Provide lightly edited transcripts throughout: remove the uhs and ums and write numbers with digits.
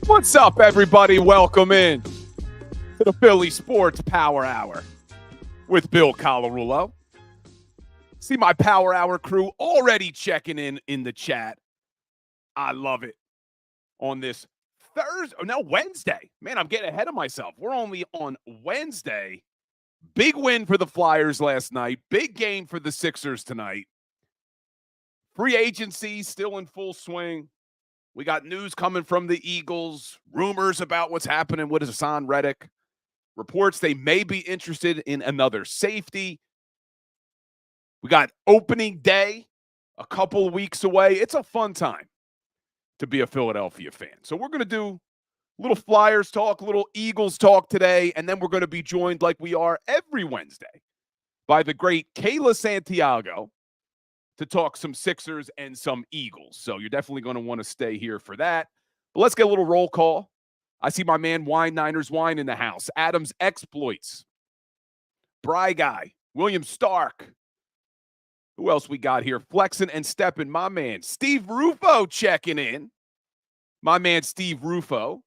What's up, everybody? Welcome in to the Philly Sports Power Hour with Bill Colarulo. See my Power Hour crew already checking in the chat. I love it. On this Wednesday. Man, I'm getting ahead of myself. We're only on Wednesday. Big win for the Flyers last night. Big game for the Sixers tonight. Free agency still in full swing. We got news coming from the Eagles, rumors about what's happening with Haason Reddick, reports they may be interested in another safety. We got opening day a couple of weeks away. It's a fun time to be a Philadelphia fan. So we're going to do a little Flyers talk, a little Eagles talk today, and then we're going to be joined like we are every Wednesday by the great Kayla Santiago to talk some Sixers and some Eagles. So you're definitely going to want to stay here for that. But let's get a little roll call. I see my man Wine Niners Wine in the house. Adams Exploits. Bry Guy. William Stark. Who else we got here? Flexing and stepping. My man Steve Rufo checking in. My man Steve Rufo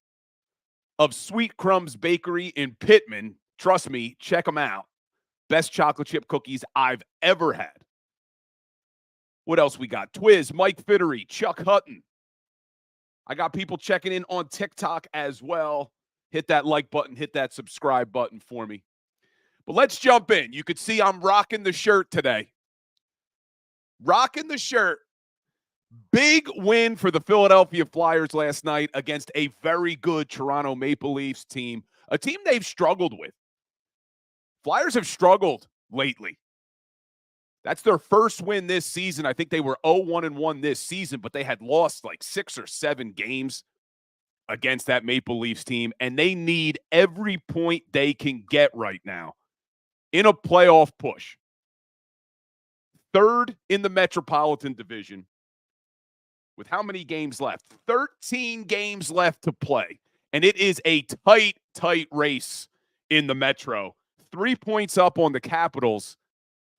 of Sweet Crumbs Bakery in Pittman. Trust me, check them out. Best chocolate chip cookies I've ever had. What else we got? Twiz, Mike Fittery, Chuck Hutton. I got people checking in on TikTok as well. Hit that like button, hit that subscribe button for me. But let's jump in. You could see I'm rocking the shirt today. Rocking the shirt. Big win for the Philadelphia Flyers last night against a very good Toronto Maple Leafs team, a team they've struggled with. Flyers have struggled lately. That's their first win this season. I think they were 0-1-1 this season, but they had lost like 6 or 7 games against that Maple Leafs team, and they need every point they can get right now in a playoff push. Third in the Metropolitan Division with how many games left? 13 games left to play, and it is a tight race in the Metro. 3 points up on the Capitals.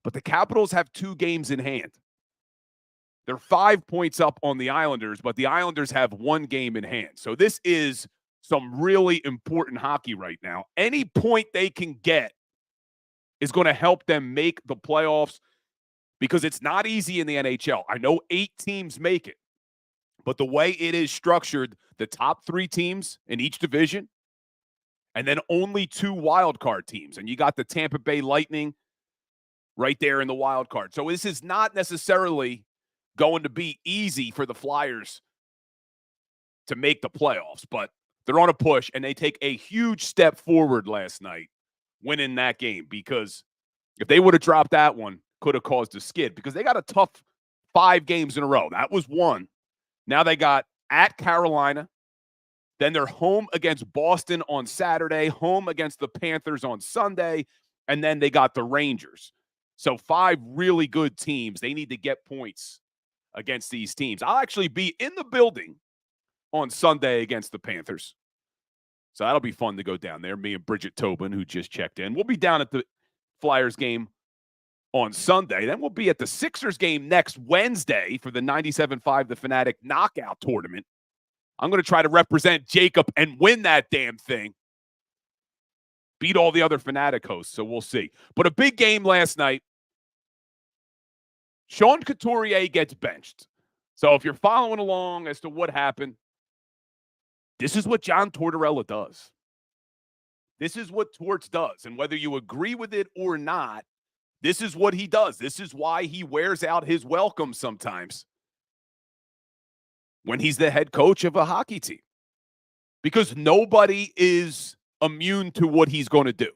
But the Capitals have 2 games in hand. They're 5 points up on the Islanders, but the Islanders have 1 game in hand. So this is some really important hockey right now. Any point they can get is going to help them make the playoffs because it's not easy in the NHL. I know 8 teams make it, but the way it is structured, the top 3 teams in each division, and then only 2 wildcard teams. And you got the Tampa Bay Lightning right there in the wild card. So this is not necessarily going to be easy for the Flyers to make the playoffs, but they're on a push, and they take a huge step forward last night winning that game because if they would have dropped that one, could have caused a skid because they got a tough 5 games in a row. That was one. Now they got at Carolina. Then they're home against Boston on Saturday, home against the Panthers on Sunday, and then they got the Rangers. So 5 really good teams. They need to get points against these teams. I'll actually be in the building on Sunday against the Panthers. So that'll be fun to go down there. Me and Bridget Tobin, who just checked in. We'll be down at the Flyers game on Sunday. Then we'll be at the Sixers game next Wednesday for the 97.5 The Fanatic Knockout Tournament. I'm going to try to represent Jacob and win that damn thing. Beat all the other Fanatic hosts, so we'll see. But a big game last night. Sean Couturier gets benched. So if you're following along as to what happened, this is what John Tortorella does. This is what Torts does. And whether you agree with it or not, this is what he does. This is why he wears out his welcome sometimes when he's the head coach of a hockey team. Because nobody is immune to what he's going to do.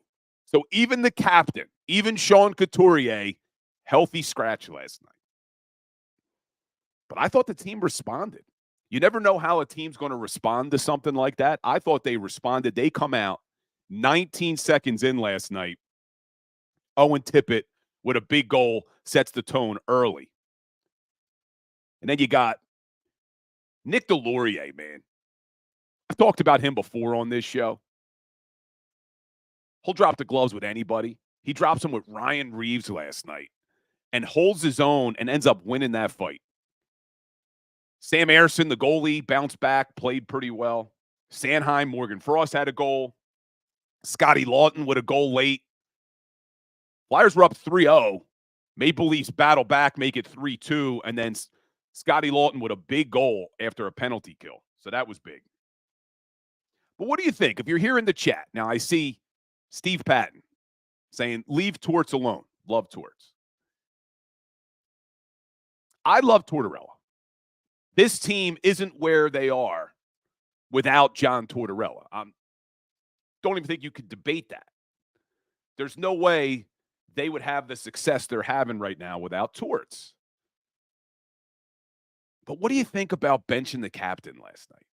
So even the captain, even Sean Couturier, healthy scratch last night. But I thought the team responded. You never know how a team's going to respond to something like that. I thought they responded. They come out 19 seconds in last night. Owen Tippett with a big goal sets the tone early. And then you got Nick Delorier, man. I've talked about him before on this show. He'll drop the gloves with anybody. He drops them with Ryan Reeves last night and holds his own and ends up winning that fight. Sam Ersson, the goalie, bounced back, played pretty well. Sanheim, Morgan Frost had a goal. Scotty Lawton with a goal late. Flyers were up 3-0. Maple Leafs battle back, make it 3-2, and then Scotty Lawton with a big goal after a penalty kill. So that was big. But what do you think? If you're here in the chat, now I see Steve Patton saying, leave Torts alone. Love Torts. I love Tortorella. This team isn't where they are without John Tortorella. Don't even think you could debate that. There's no way they would have the success they're having right now without Torts. But what do you think about benching the captain last night?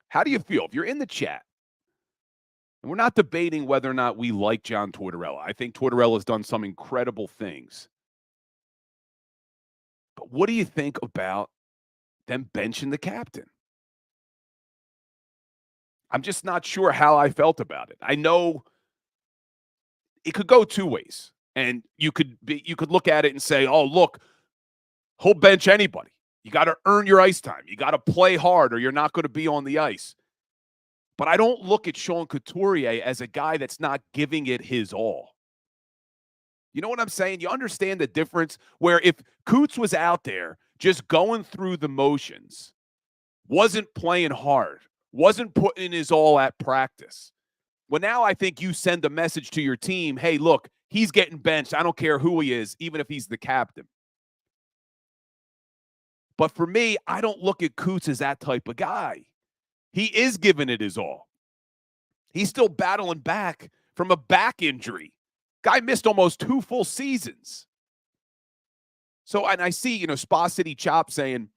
How do you feel? If you're in the chat, and we're not debating whether or not we like John Tortorella. I think Tortorella has done some incredible things. But what do you think about them benching the captain? I'm just not sure how I felt about it. I know it could go two ways. And you could look at it and say, oh, look, he'll bench anybody. You got to earn your ice time. You got to play hard or you're not going to be on the ice. But I don't look at Sean Couturier as a guy that's not giving it his all. You know what I'm saying? You understand the difference where if Coots was out there just going through the motions, wasn't playing hard, wasn't putting his all at practice. Well, now I think you send a message to your team, hey, look, he's getting benched. I don't care who he is, even if he's the captain. But for me, I don't look at Coots as that type of guy. He is giving it his all. He's still battling back from a back injury. Guy missed almost 2 full seasons. So, and I see, Spa City Chop saying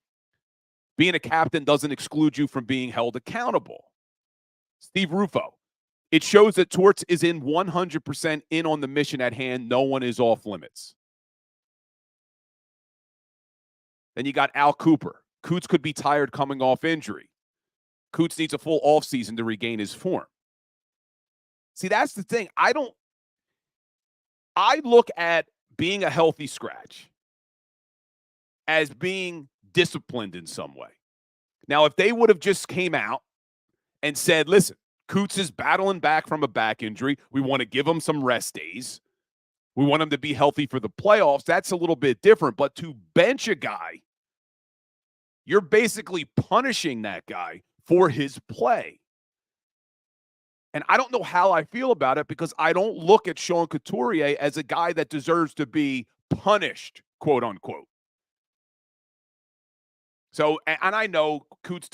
being a captain doesn't exclude you from being held accountable. Steve Rufo, it shows that Torts is in 100% in on the mission at hand. No one is off limits. Then you got Al Cooper. Coots could be tired coming off injury. Coots needs a full offseason to regain his form. See, that's the thing. I look at being a healthy scratch as being disciplined in some way. Now, if they would have just came out and said, listen, Coots is battling back from a back injury. We want to give him some rest days. We want him to be healthy for the playoffs. That's a little bit different. But to bench a guy, you're basically punishing that guy for his play. And I don't know how I feel about it because I don't look at Sean Couturier as a guy that deserves to be punished, quote unquote. So, and I know Coots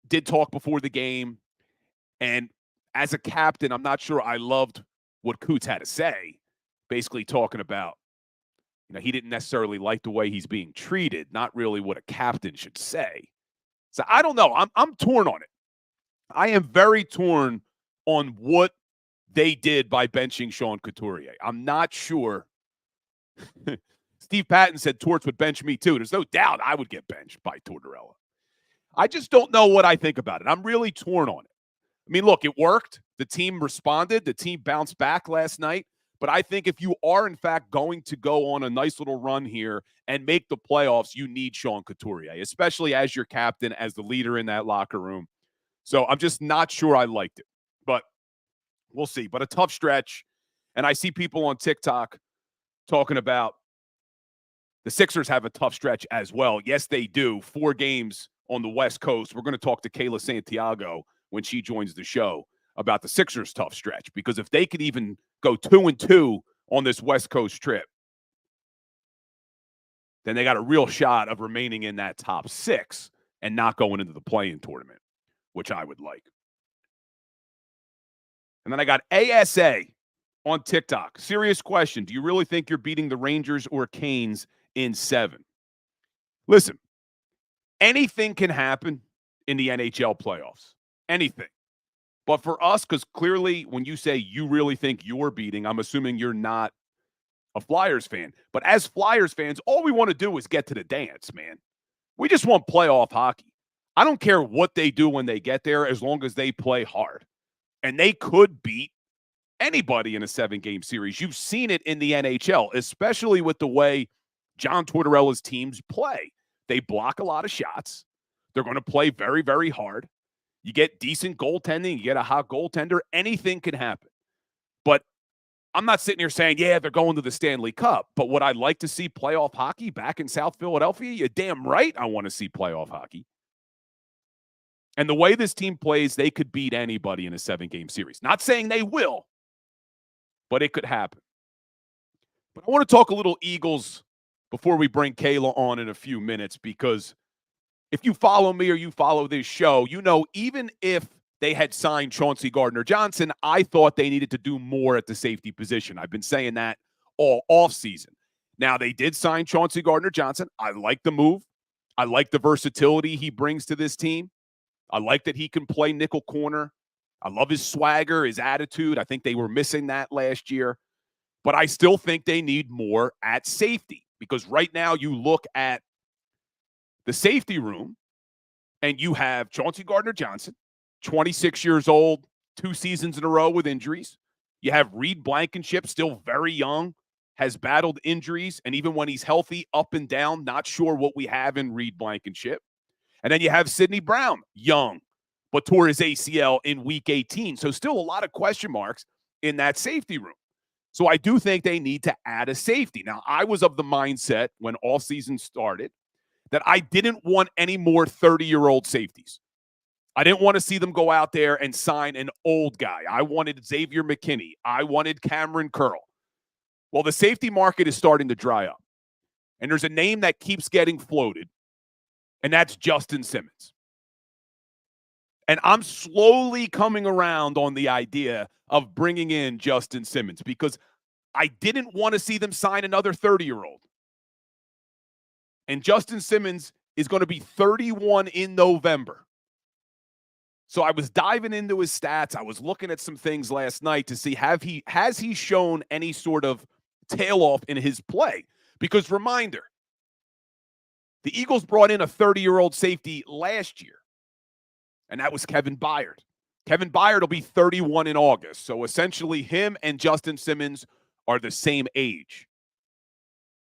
did talk before the game. And as a captain, I'm not sure I loved what Coots had to say, basically talking about, he didn't necessarily like the way he's being treated, not really what a captain should say. So I don't know. I'm torn on it. I am very torn on what they did by benching Sean Couturier. I'm not sure. Steve Patton said Torts would bench me too. There's no doubt I would get benched by Tortorella. I just don't know what I think about it. I'm really torn on it. I mean, look, it worked. The team responded. The team bounced back last night. But I think if you are, in fact, going to go on a nice little run here and make the playoffs, you need Sean Couturier, especially as your captain, as the leader in that locker room. So I'm just not sure I liked it. But we'll see. But a tough stretch. And I see people on TikTok talking about the Sixers have a tough stretch as well. Yes, they do. 4 games on the West Coast. We're going to talk to Kayla Santiago when she joins the show about the Sixers' tough stretch. Because if they could even go 2-2 on this West Coast trip, then they got a real shot of remaining in that top 6 and not going into the play-in tournament, which I would like. And then I got ASA on TikTok. Serious question. Do you really think you're beating the Rangers or Canes in 7? Listen, anything can happen in the NHL playoffs. Anything. But for us, because clearly when you say you really think you're beating, I'm assuming you're not a Flyers fan. But as Flyers fans, all we want to do is get to the dance, man. We just want playoff hockey. I don't care what they do when they get there as long as they play hard. And they could beat anybody in a 7-game series. You've seen it in the NHL, especially with the way John Tortorella's teams play. They block a lot of shots. They're going to play very, very hard. You get decent goaltending, you get a hot goaltender, anything can happen. But I'm not sitting here saying, yeah, they're going to the Stanley Cup. But would I like to see playoff hockey back in South Philadelphia? You're damn right I want to see playoff hockey. And the way this team plays, they could beat anybody in a 7-game series. Not saying they will, but it could happen. But I want to talk a little Eagles before we bring Kayla on in a few minutes, because if you follow me or you follow this show, you know even if they had signed Chauncey Gardner-Johnson, I thought they needed to do more at the safety position. I've been saying that all offseason. Now, they did sign Chauncey Gardner-Johnson. I like the move. I like the versatility he brings to this team. I like that he can play nickel corner. I love his swagger, his attitude. I think they were missing that last year. But I still think they need more at safety, because right now you look at the safety room and you have Chauncey Gardner-Johnson, 26 years old, 2 seasons in a row with injuries. You have Reed Blankenship, still very young, has battled injuries, and even when he's healthy, up and down, not sure what we have in Reed Blankenship. And then you have Sidney Brown, young, but tore his ACL in Week 18. So still a lot of question marks in that safety room. So I do think they need to add a safety. Now, I was of the mindset when all season started that I didn't want any more 30-year-old safeties. I didn't want to see them go out there and sign an old guy. I wanted Xavier McKinney. I wanted Cameron Curl. Well, the safety market is starting to dry up. And there's a name that keeps getting floated, and that's Justin Simmons. And I'm slowly coming around on the idea of bringing in Justin Simmons, because I didn't want to see them sign another 30-year-old. And Justin Simmons is going to be 31 in November. So I was diving into his stats. I was looking at some things last night to see has he shown any sort of tail off in his play? Because reminder, the Eagles brought in a 30-year-old safety last year, and that was Kevin Byard. Kevin Byard will be 31 in August. So essentially him and Justin Simmons are the same age.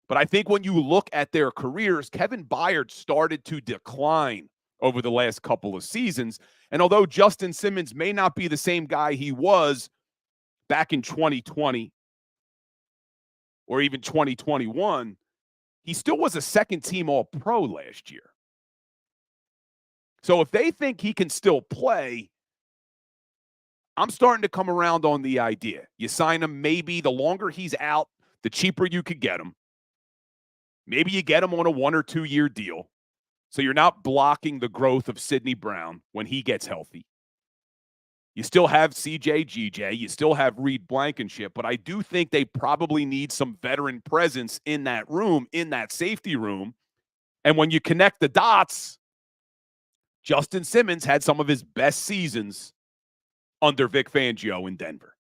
But I think when you look at their careers, Kevin Byard started to decline over the last couple of seasons. And although Justin Simmons may not be the same guy he was back in 2020 or even 2021, he still was a second-team All-Pro last year. So if they think he can still play, I'm starting to come around on the idea. You sign him, maybe the longer he's out, the cheaper you could get him. Maybe you get him on a 1 or 2 year deal, so you're not blocking the growth of Sidney Brown when he gets healthy. You still have CJGJ. You still have Reed Blankenship. But I do think they probably need some veteran presence in that room, in that safety room. And when you connect the dots, Justin Simmons had some of his best seasons under Vic Fangio in Denver.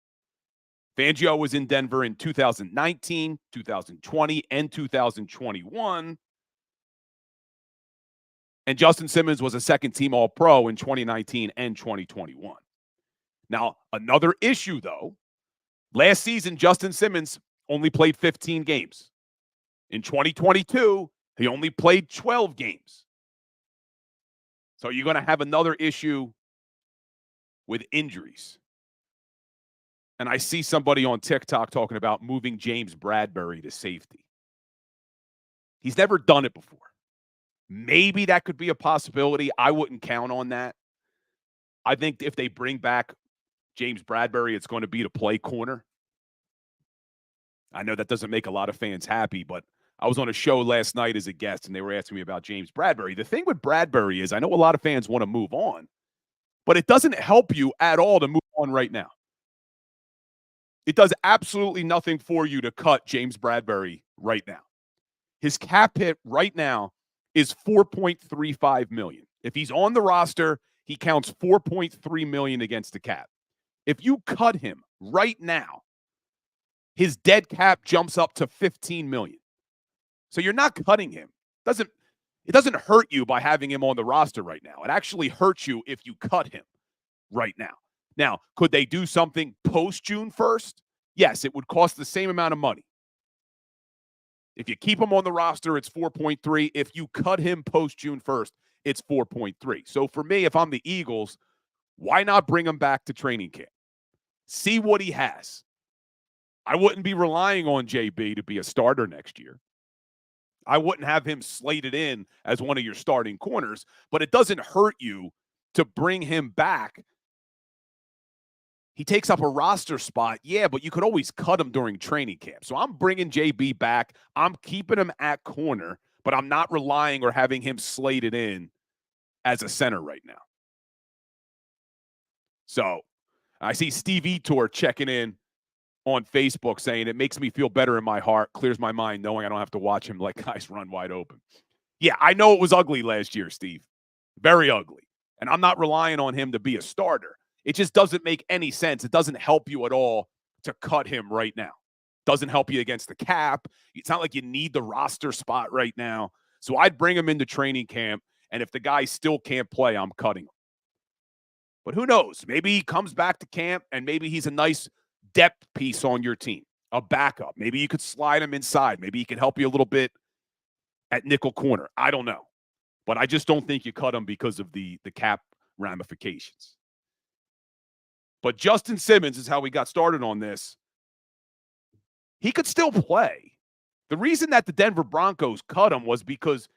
Fangio was in Denver in 2019, 2020, and 2021. And Justin Simmons was a second-team All-Pro in 2019 and 2021. Now, another issue, though, last season, Justin Simmons only played 15 games. In 2022, he only played 12 games. So you're going to have another issue with injuries. And I see somebody on TikTok talking about moving James Bradbury to safety. He's never done it before. Maybe that could be a possibility. I wouldn't count on that. I think if they bring back James Bradbury, it's going to be to play corner. I know that doesn't make a lot of fans happy, but I was on a show last night as a guest, and they were asking me about James Bradbury. The thing with Bradbury is I know a lot of fans want to move on, but it doesn't help you at all to move on right now. It does absolutely nothing for you to cut James Bradbury right now. His cap hit right now is $4.35 million. If he's on the roster, he counts $4.3 million against the cap. If you cut him right now, his dead cap jumps up to $15 million. So you're not cutting him. It doesn't hurt you by having him on the roster right now. It actually hurts you if you cut him right now. Now, could they do something post-June 1st? Yes, it would cost the same amount of money. If you keep him on the roster, it's 4.3. If you cut him post-June 1st, it's 4.3. So for me, if I'm the Eagles, why not bring him back to training camp? See what he has. I wouldn't be relying on JB to be a starter next year. I wouldn't have him slated in as one of your starting corners, but it doesn't hurt you to bring him back. He takes up a roster spot, yeah, but you could always cut him during training camp. So I'm bringing JB back. I'm keeping him at corner, but I'm not relying or having him slated in as a center right now. So I see Steve Etor checking in on Facebook saying, it makes me feel better in my heart, clears my mind knowing I don't have to watch him let guys run wide open. Yeah, I know it was ugly last year, Steve. Very ugly. And I'm not relying on him to be a starter. It just doesn't make any sense. It doesn't help you at all to cut him right now. Doesn't help you against the cap. It's not like you need the roster spot right now. So I'd bring him into training camp, and if the guy still can't play, I'm cutting him. But who knows? Maybe he comes back to camp, and maybe he's a nice depth piece on your team, a backup. Maybe you could slide him inside. Maybe he can help you a little bit at nickel corner. I don't know. But I just don't think you cut him because of the cap ramifications. But Justin Simmons is how we got started on this. He could still play. The reason that the Denver Broncos cut him was because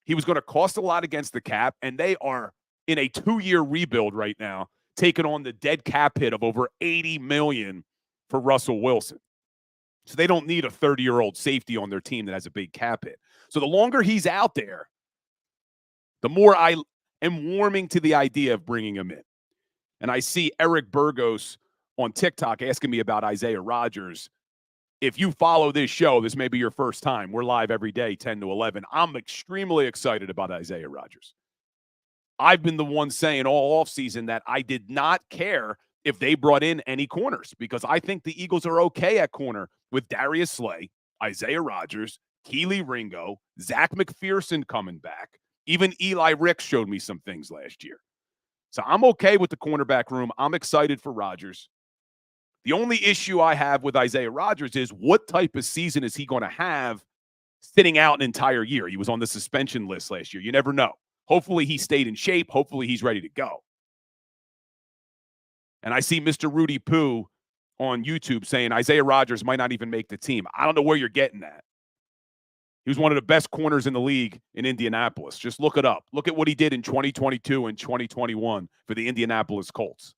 he was going to cost a lot against the cap, and they are in a 2-year rebuild right now, taking on the dead cap hit of over $80 million for Russell Wilson. So they don't need a 30-year-old safety on their team that has a big cap hit. So the longer he's out there, the more I am warming to the idea of bringing him in. And I see Eric Burgos on TikTok asking me about Isaiah Rodgers. If you follow this show, this may be your first time. We're live every day, 10 to 11. I'm extremely excited about Isaiah Rodgers. I've been the one saying all offseason that I did not care if they brought in any corners because I think the Eagles are okay at corner with Darius Slay, Isaiah Rodgers, Keely Ringo, Zach McPherson coming back. Even Eli Ricks showed me some things last year. So I'm okay with the cornerback room. I'm excited for Rodgers. The only issue I have with Isaiah Rodgers is what type of season is he going to have sitting out an entire year? He was on the suspension list last year. You never know. Hopefully he stayed in shape. Hopefully he's ready to go. And I see Mr. Rudy Poo on YouTube saying Isaiah Rodgers might not even make the team. I don't know where you're getting at. He was one of the best corners in the league in Indianapolis. Just look it up. Look at what he did in 2022 and 2021 for the Indianapolis Colts.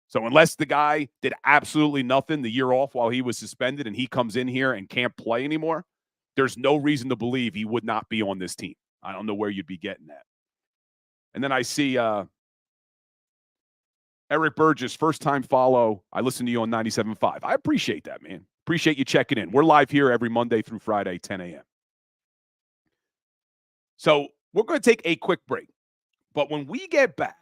So unless the guy did absolutely nothing the year off while he was suspended and he comes in here and can't play anymore, there's no reason to believe he would not be on this team. I don't know where you'd be getting that. And then I see Eric Burgess, first-time follow. I listen to you on 97.5. I appreciate that, man. Appreciate you checking in. We're live here every Monday through Friday, 10 a.m. So we're going to take a quick break. But when we get back,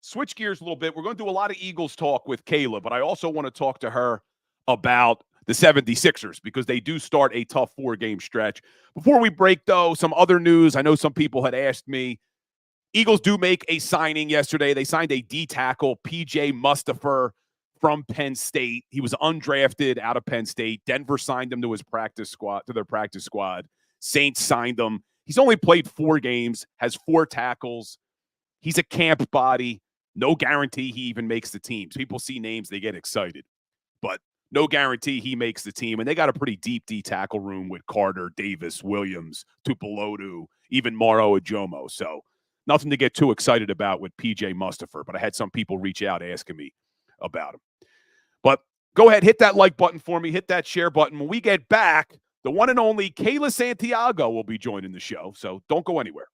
switch gears a little bit. We're going to do a lot of Eagles talk with Kayla, but I also want to talk to her about the 76ers because they do start a tough 4-game stretch. Before we break, though, some other news. I know some people had asked me. Eagles do make a signing yesterday. They signed a D-tackle, PJ Mustipher from Penn State. He was undrafted out of Penn State. Denver signed him to their practice squad. Saints signed him. He's only played 4 games, has 4 tackles. He's a camp body. No guarantee he even makes the team. People see names, they get excited. But no guarantee he makes the team. And they got a pretty deep D-tackle room with Carter, Davis, Williams, Tupelodu, even Maro Ajomo. So nothing to get too excited about with PJ Mustipher. But I had some people reach out asking me about him. But go ahead, hit that like button for me. Hit that share button. When we get back, the one and only Kayla Santiago will be joining the show. So don't go anywhere.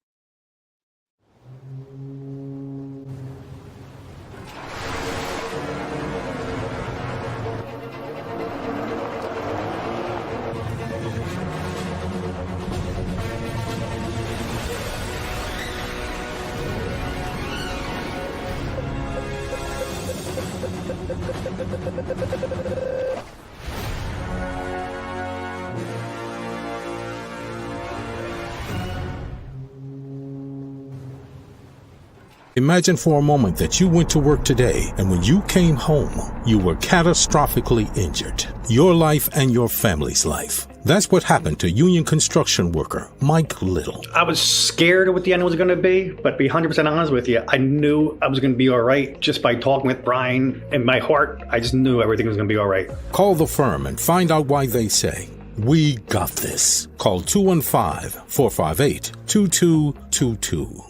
Imagine for a moment that you went to work today and when you came home, you were catastrophically injured. Your life and your family's life. That's what happened to union construction worker Mike Little. I was scared of what the end was going to be, but to be 100% honest with you, I knew I was going to be all right just by talking with Brian. In my heart, I just knew everything was going to be all right. Call the firm and find out why they say, "We got this." Call 215-458-2222.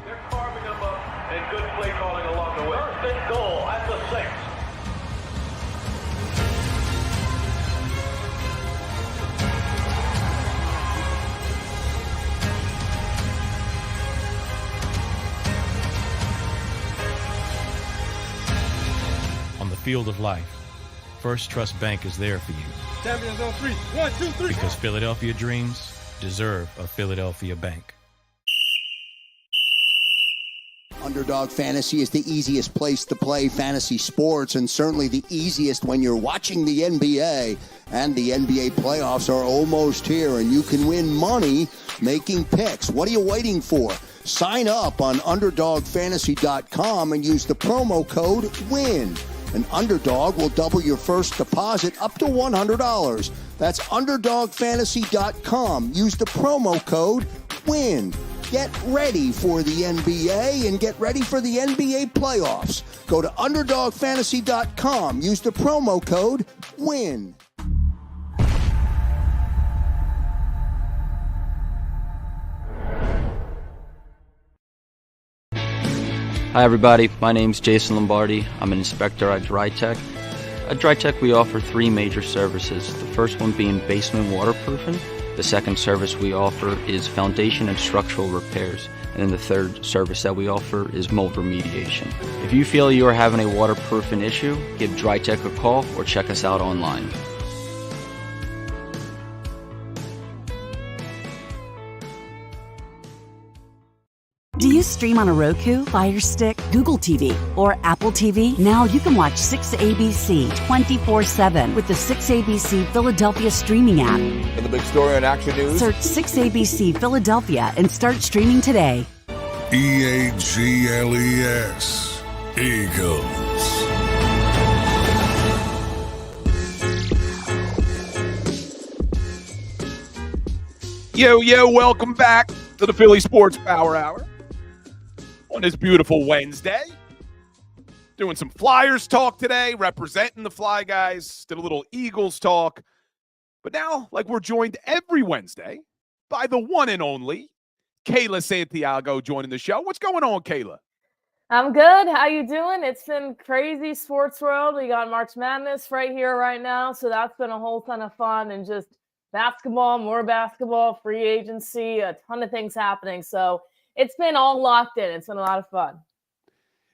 They're carving them up and good play calling along the way. First and goal at the 6. On the field of life, First Trust Bank is there for you. Champions on 3. 1, 2, 3. Because Philadelphia dreams deserve a Philadelphia bank. Underdog Fantasy is the easiest place to play fantasy sports, and certainly the easiest when you're watching the NBA. And the NBA playoffs are almost here, and you can win money making picks. What are you waiting for? Sign up on UnderdogFantasy.com and use the promo code WIN. An Underdog will double your first deposit up to $100. That's UnderdogFantasy.com. Use the promo code WIN. Get ready for the NBA and get ready for the NBA playoffs. Go to UnderdogFantasy.com. Use the promo code WIN. Hi everybody, my name's Jason Lombardi. I'm an inspector at DryTech. At DryTech we offer 3 major services. The first one being basement waterproofing. The second service we offer is foundation and structural repairs. And then the third service that we offer is mold remediation. If you feel you are having a waterproofing issue, give DryTech a call or check us out online. Do you stream on a Roku, Fire Stick, Google TV, or Apple TV? Now you can watch 6ABC 24/7 with the 6ABC Philadelphia streaming app. And the big story on Action News? Search 6ABC Philadelphia and start streaming today. EAGLES, Eagles. Yo, welcome back to the Philly Sports Power Hour on this beautiful Wednesday. Doing some Flyers talk today, representing the Fly Guys. Did a little Eagles talk. But now, like we're joined every Wednesday by the one and only Kayla Santiago joining the show. What's going on, Kayla? I'm good. How you doing? It's been crazy sports world. We got March Madness right here, right now. So that's been a whole ton of fun, and just basketball, more basketball, free agency, a ton of things happening. So it's been all locked in. It's been a lot of fun.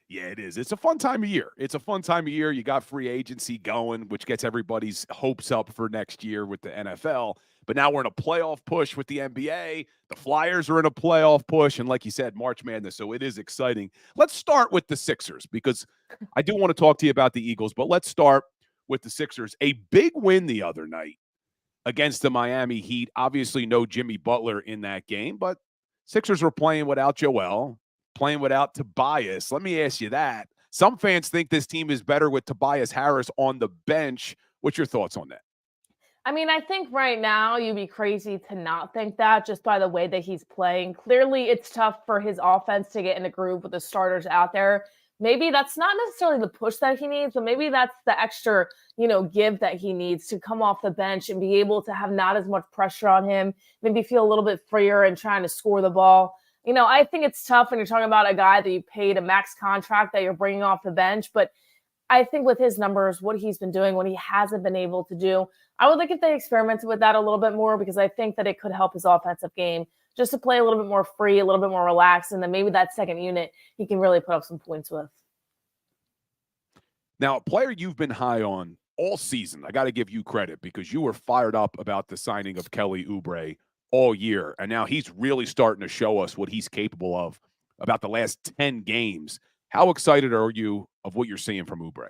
Yeah, it is. It's a fun time of year. You got free agency going, which gets everybody's hopes up for next year with the NFL. But now we're in a playoff push with the NBA. The Flyers are in a playoff push. And like you said, March Madness. So it is exciting. Let's start with the Sixers, because I do want to talk to you about the Eagles. But let's start with the Sixers. A big win the other night against the Miami Heat. Obviously, no Jimmy Butler in that game, but Sixers were playing without Joel, playing without Tobias. Let me ask you that. Some fans think this team is better with Tobias Harris on the bench. What's your thoughts on that? I mean, I think right now you'd be crazy to not think that just by the way that he's playing. Clearly, it's tough for his offense to get in a groove with the starters out there. Maybe that's not necessarily the push that he needs, but maybe that's the extra, give that he needs to come off the bench and be able to have not as much pressure on him, maybe feel a little bit freer in trying to score the ball. I think it's tough when you're talking about a guy that you paid a max contract that you're bringing off the bench, but I think with his numbers, what he's been doing, what he hasn't been able to do, I would like if they experimented with that a little bit more, because I think that it could help his offensive game just to play a little bit more free, a little bit more relaxed, and then maybe that second unit he can really put up some points with. Now, a player you've been high on all season, I got to give you credit, because you were fired up about the signing of Kelly Oubre all year, and now he's really starting to show us what he's capable of about the last 10 games. How excited are you of what you're seeing from Oubre?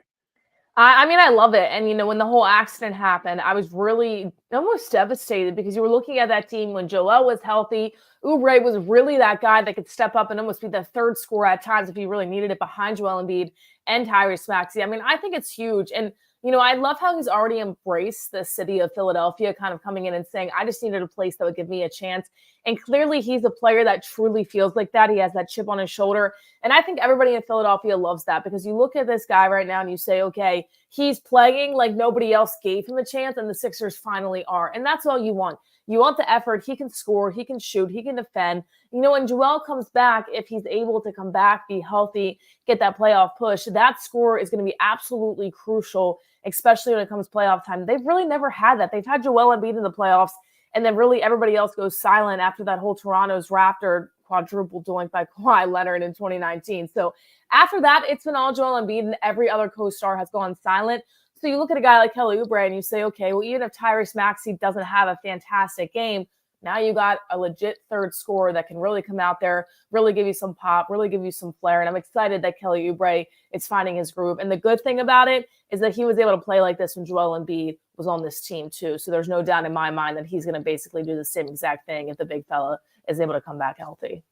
I mean, I love it. And, when the whole accident happened, I was really almost devastated, because you were looking at that team when Joel was healthy. Oubre was really that guy that could step up and almost be the third scorer at times if he really needed it behind Joel Embiid and Tyrese Maxey. I mean, I think it's huge. And, I love how he's already embraced the city of Philadelphia, kind of coming in and saying, I just needed a place that would give me a chance. And clearly he's a player that truly feels like that. He has that chip on his shoulder. And I think everybody in Philadelphia loves that, because you look at this guy right now and you say, okay, he's playing like nobody else gave him a chance, and the Sixers finally are. And that's all you want. You want the effort. He can score, he can shoot, he can defend. When Joel comes back, if he's able to come back, be healthy, get that playoff push, that score is going to be absolutely crucial, especially when it comes playoff time. They've really never had that. They've had Joel Embiid in the playoffs, and then really everybody else goes silent after that whole Toronto's Raptor quadruple doink by Kawhi Leonard in 2019. So after that, it's been all Joel Embiid, and every other co-star has gone silent. So you look at a guy like Kelly Oubre and you say, okay, well, even if Tyrese Maxey doesn't have a fantastic game, now you got a legit third scorer that can really come out there, really give you some pop, really give you some flair. And I'm excited that Kelly Oubre is finding his groove. And the good thing about it is that he was able to play like this when Joel Embiid was on this team too. So there's no doubt in my mind that he's going to basically do the same exact thing if the big fella is able to come back healthy.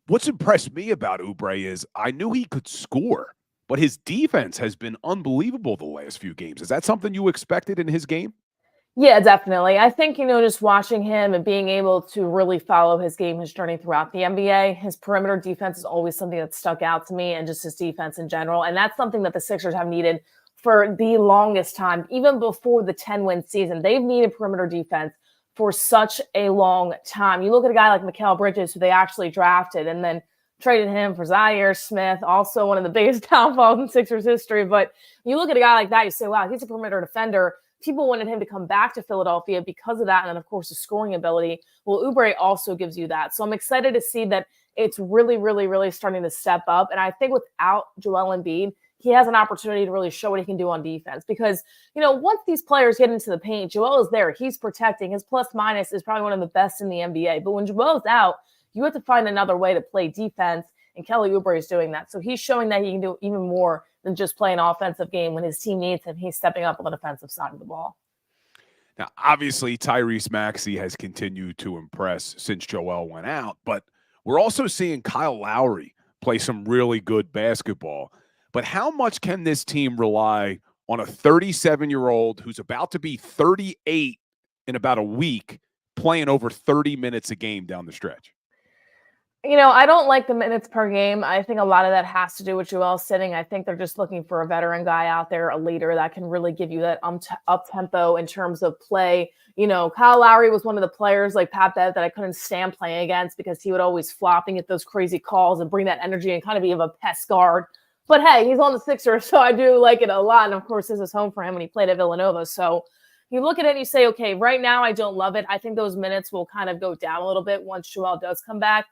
What's impressed me about Oubre is I knew he could score, but his defense has been unbelievable the last few games. Is that something you expected in his game? Yeah, definitely. I think, just watching him and being able to really follow his game, his journey throughout the NBA, his perimeter defense is always something that stuck out to me, and just his defense in general. And that's something that the Sixers have needed for the longest time. Even before the 10-win season, they've needed perimeter defense for such a long time. You look at a guy like Mikal Bridges, who they actually drafted and then traded him for Zaire Smith, also one of the biggest downfalls in Sixers history. But you look at a guy like that, you say, wow, he's a perimeter defender. People wanted him to come back to Philadelphia because of that. And then, of course, the scoring ability. Well, Oubre also gives you that. So I'm excited to see that it's really, really, really starting to step up. And I think without Joel Embiid, he has an opportunity to really show what he can do on defense. Because, once these players get into the paint, Joel is there. He's protecting. His plus minus is probably one of the best in the NBA. But when Joel's out, you have to find another way to play defense. And Kelly Oubre is doing that. So he's showing that he can do even more than just play an offensive game. When his team needs him, he's stepping up on the defensive side of the ball. Now, obviously, Tyrese Maxey has continued to impress since Joel went out, but we're also seeing Kyle Lowry play some really good basketball. But how much can this team rely on a 37-year-old who's about to be 38 in about a week, playing over 30 minutes a game down the stretch? I don't like the minutes per game. I think a lot of that has to do with Joel sitting. I think they're just looking for a veteran guy out there, a leader that can really give you that up-tempo in terms of play. Kyle Lowry was one of the players like Pat Bev that I couldn't stand playing against, because he would always flop and get those crazy calls and bring that energy and kind of be of a pest guard. But hey, he's on the Sixers, so I do like it a lot. And of course, this is home for him when he played at Villanova. So you look at it and you say, okay, right now I don't love it. I think those minutes will kind of go down a little bit once Joel does come back.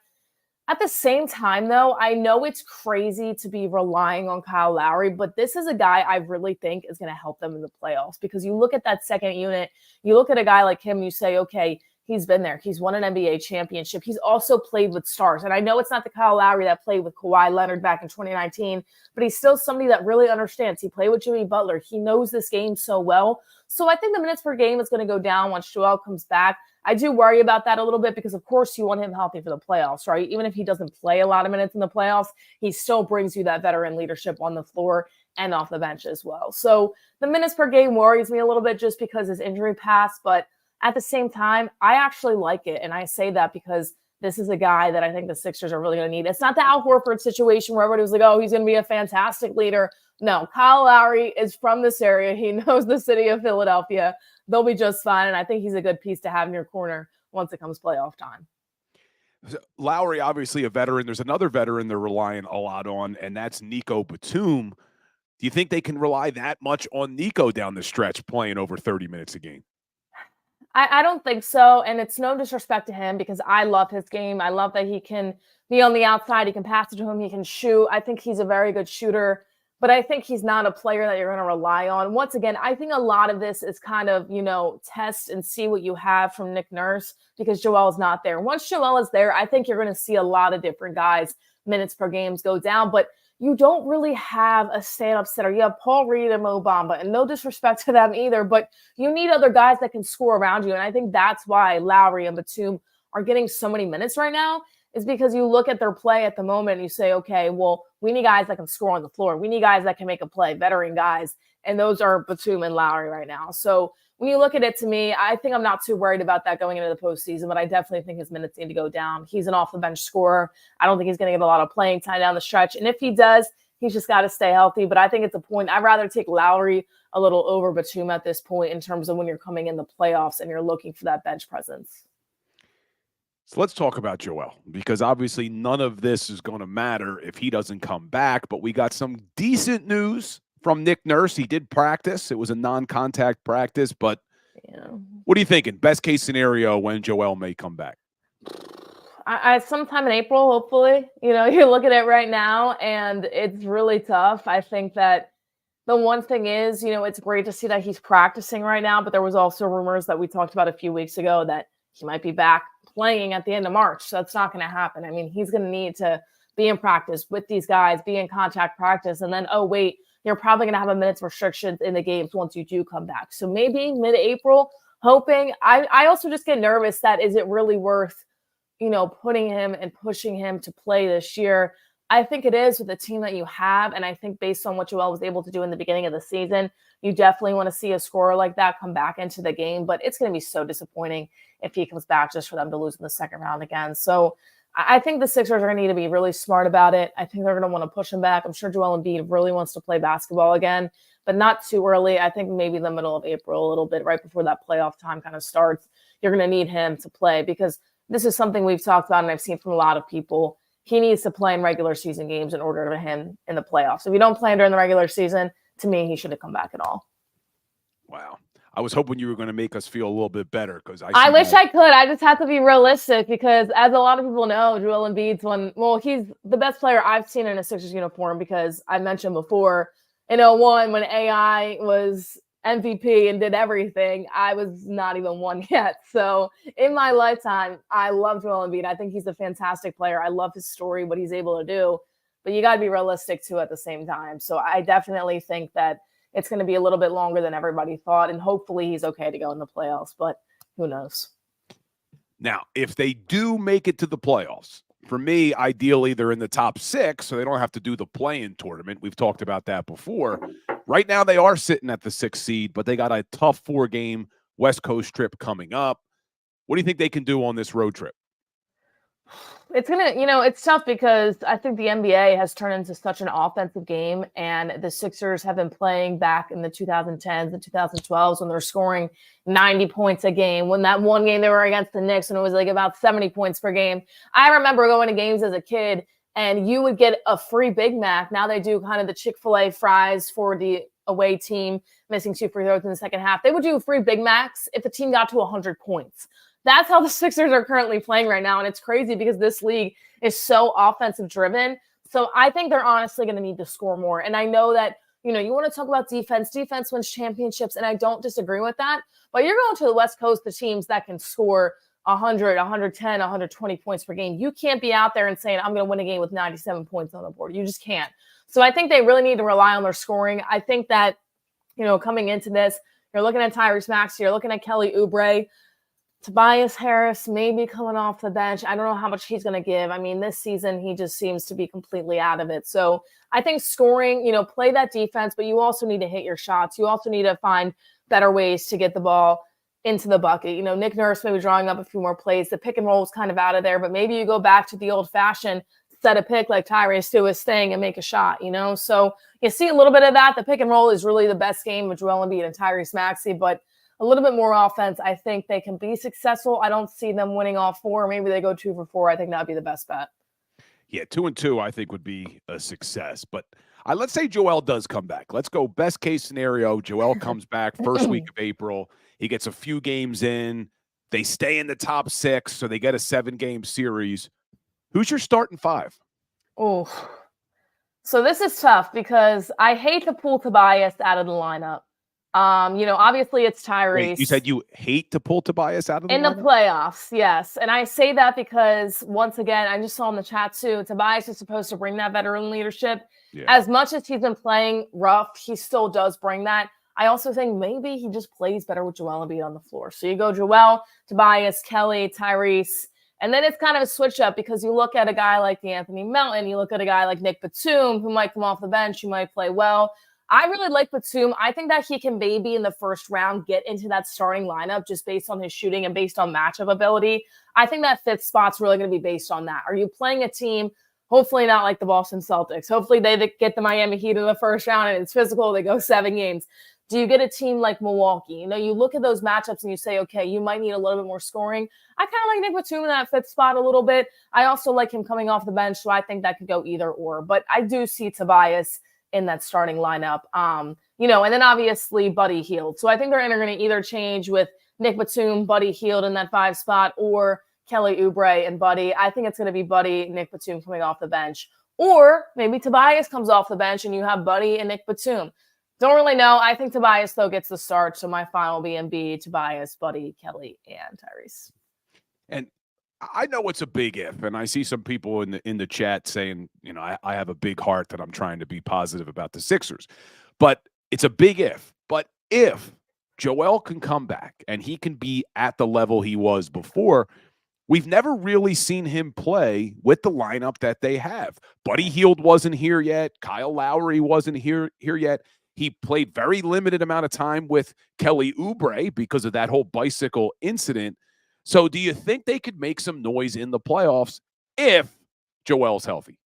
At the same time, though, I know it's crazy to be relying on Kyle Lowry, but this is a guy I really think is going to help them in the playoffs, because you look at that second unit, you look at a guy like him, you say, okay, he's been there. He's won an NBA championship. He's also played with stars. And I know it's not the Kyle Lowry that played with Kawhi Leonard back in 2019, but he's still somebody that really understands. He played with Jimmy Butler. He knows this game so well. So I think the minutes per game is going to go down once Joel comes back. I do worry about that a little bit, because, of course, you want him healthy for the playoffs, right? Even if he doesn't play a lot of minutes in the playoffs, he still brings you that veteran leadership on the floor and off the bench as well. So the minutes per game worries me a little bit just because his injury past, but at the same time, I actually like it. And I say that because this is a guy that I think the Sixers are really going to need. It's not the Al Horford situation where everybody was like, oh, he's going to be a fantastic leader. No, Kyle Lowry is from this area. He knows the city of Philadelphia. They'll be just fine. And I think he's a good piece to have in your corner once it comes playoff time. Lowry, obviously a veteran. There's another veteran they're relying a lot on, and that's Nico Batum. Do you think they can rely that much on Nico down the stretch, playing over 30 minutes a game? I don't think so. And it's no disrespect to him, because I love his game. I love that he can be on the outside. He can pass it to him. He can shoot. I think he's a very good shooter. But I think he's not a player that you're going to rely on. Once again, I think a lot of this is kind of, test and see what you have from Nick Nurse, because Joel is not there. Once Joel is there, I think you're going to see a lot of different guys' minutes per games go down. But you don't really have a stand-up center. You have Paul Reed and Mo Bamba, and no disrespect to them either, but you need other guys that can score around you. And I think that's why Lowry and Batum are getting so many minutes right now. is because you look at their play at the moment and you say, okay, well, we need guys that can score on the floor. We need guys that can make a play, veteran guys. And those are Batum and Lowry right now. So when you look at it, to me, I think I'm not too worried about that going into the postseason, but I definitely think his minutes need to go down. He's an off-the-bench scorer. I don't think he's going to get a lot of playing time down the stretch. And if he does, he's just got to stay healthy. But I think it's a point. I'd rather take Lowry a little over Batum at this point in terms of when you're coming in the playoffs and you're looking for that bench presence. So let's talk about Joel, because obviously none of this is going to matter if he doesn't come back. But we got some decent news from Nick Nurse. He did practice. It was a non-contact practice. But what are you thinking? Best case scenario when Joel may come back? I sometime in April, hopefully. You look at it right now, and it's really tough. I think that the one thing is, it's great to see that he's practicing right now, but there was also rumors that we talked about a few weeks ago that he might be back playing at the end of March. So that's not going to happen. I mean, he's going to need to be in practice with these guys, be in contact practice, and then, oh, wait, you're probably going to have a minutes restrictions in the games once you do come back. So maybe mid-April, hoping. I also just get nervous that is it really worth, putting him and pushing him to play this year? I think it is with the team that you have, and I think based on what Joel was able to do in the beginning of the season, you definitely want to see a scorer like that come back into the game, but it's going to be so disappointing if he comes back just for them to lose in the second round again. So I think the Sixers are going to need to be really smart about it. I think they're going to want to push him back. I'm sure Joel Embiid really wants to play basketball again, but not too early. I think maybe the middle of April, a little bit right before that playoff time kind of starts. You're going to need him to play because this is something we've talked about and I've seen from a lot of people. He needs to play in regular season games in order to him in the playoffs. If you don't play during the regular season, to me, he shouldn't come back at all. Wow. I was hoping you were going to make us feel a little bit better because I wish I could. I just have to be realistic because, as a lot of people know, Joel Embiid's he's the best player I've seen in a Sixers uniform because I mentioned before in 01 when AI was MVP and did everything, I was not even one yet. So in my lifetime, I love Joel Embiid. I think he's a fantastic player. I love his story, what he's able to do, but you got to be realistic too at the same time. So I definitely think that it's going to be a little bit longer than everybody thought, and hopefully he's okay to go in the playoffs, but who knows? Now, if they do make it to the playoffs, for me, ideally, they're in the top 6, so they don't have to do the play-in tournament. We've talked about that before. Right now, they are sitting at the 6th seed, but they got a tough 4-game West Coast trip coming up. What do you think they can do on this road trip? It's going to, it's tough because I think the NBA has turned into such an offensive game, and the Sixers have been playing back in the 2010s and 2012s when they're scoring 90 points a game. When that one game they were against the Knicks and it was like about 70 points per game. I remember going to games as a kid and you would get a free Big Mac. Now they do kind of the Chick-fil-A fries for the away team, missing 2 free throws in the second half. They would do free Big Macs if the team got to 100 points. That's how the Sixers are currently playing right now. And it's crazy because this league is so offensive driven. So I think they're honestly going to need to score more. And I know that, you want to talk about defense. Defense wins championships. And I don't disagree with that. But you're going to the West Coast, the teams that can score 100, 110, 120 points per game. You can't be out there and saying, I'm going to win a game with 97 points on the board. You just can't. So I think they really need to rely on their scoring. I think that, coming into this, you're looking at Tyrese Maxey, you're looking at Kelly Oubre, Tobias Harris maybe coming off the bench. I don't know how much he's going to give. I mean, this season, he just seems to be completely out of it. So I think scoring, play that defense, but you also need to hit your shots. You also need to find better ways to get the ball into the bucket. Nick Nurse maybe drawing up a few more plays. The pick and roll is kind of out of there, but maybe you go back to the old-fashioned set a pick like Tyrese do his thing and make a shot, So you see a little bit of that. The pick and roll is really the best game with Joel Embiid and Tyrese Maxey, but a little bit more offense, I think they can be successful. I don't see them winning all 4. Maybe they go 2 for 4. I think that would be the best bet. Yeah, 2-2 I think would be a success. But let's say Joel does come back. Let's go best case scenario. Joel comes back first week of April. He gets a few games in. They stay in the top 6, so they get a 7-game series. Who's your starting 5? Oh, so this is tough because I hate to pull Tobias out of the lineup. Obviously it's Tyrese. Wait, you said you hate to pull Tobias out of the lineup? The playoffs, yes. And I say that because, once again, I just saw in the chat too, Tobias is supposed to bring that veteran leadership. Yeah. As much as he's been playing rough, he still does bring that. I also think maybe he just plays better with Joel Embiid on the floor. So you go Joel, Tobias, Kelly, Tyrese, And then it's kind of a switch up because you look at a guy like Anthony Melton, you look at a guy like Nick Batum, who might come off the bench, who might play well. I really like Batum. I think that he can maybe in the first round get into that starting lineup just based on his shooting and based on matchup ability. I think that fifth spot's really going to be based on that. Are you playing a team, hopefully not like the Boston Celtics? Hopefully they get the Miami Heat in the first round and it's physical. They go 7 games. Do you get a team like Milwaukee? You know, you look at those matchups and you say, okay, you might need a little bit more scoring. I kind of like Nick Batum in that fifth spot a little bit. I also like him coming off the bench, so I think that could go either or. But I do see Tobias in that starting lineup. You know, and then obviously Buddy Hield. So I think they're going to either change with Nick Batum, Buddy Hield in that 5 spot, or Kelly Oubre and Buddy. I think it's going to be Buddy, Nick Batum coming off the bench. Or maybe Tobias comes off the bench and you have Buddy and Nick Batum. Don't really know. I think Tobias, though, gets the start. So my final will be Embiid, Tobias, Buddy, Kelly, and Tyrese. And I know it's a big if, and I see some people in the chat saying, you know, I have a big heart that I'm trying to be positive about the Sixers. But it's a big if. But if Joel can come back and he can be at the level he was before, we've never really seen him play with the lineup that they have. Buddy Hield wasn't here yet. Kyle Lowry wasn't here yet. He played very limited amount of time with Kelly Oubre because of that whole bicycle incident. So do you think they could make some noise in the playoffs if Joel's healthy?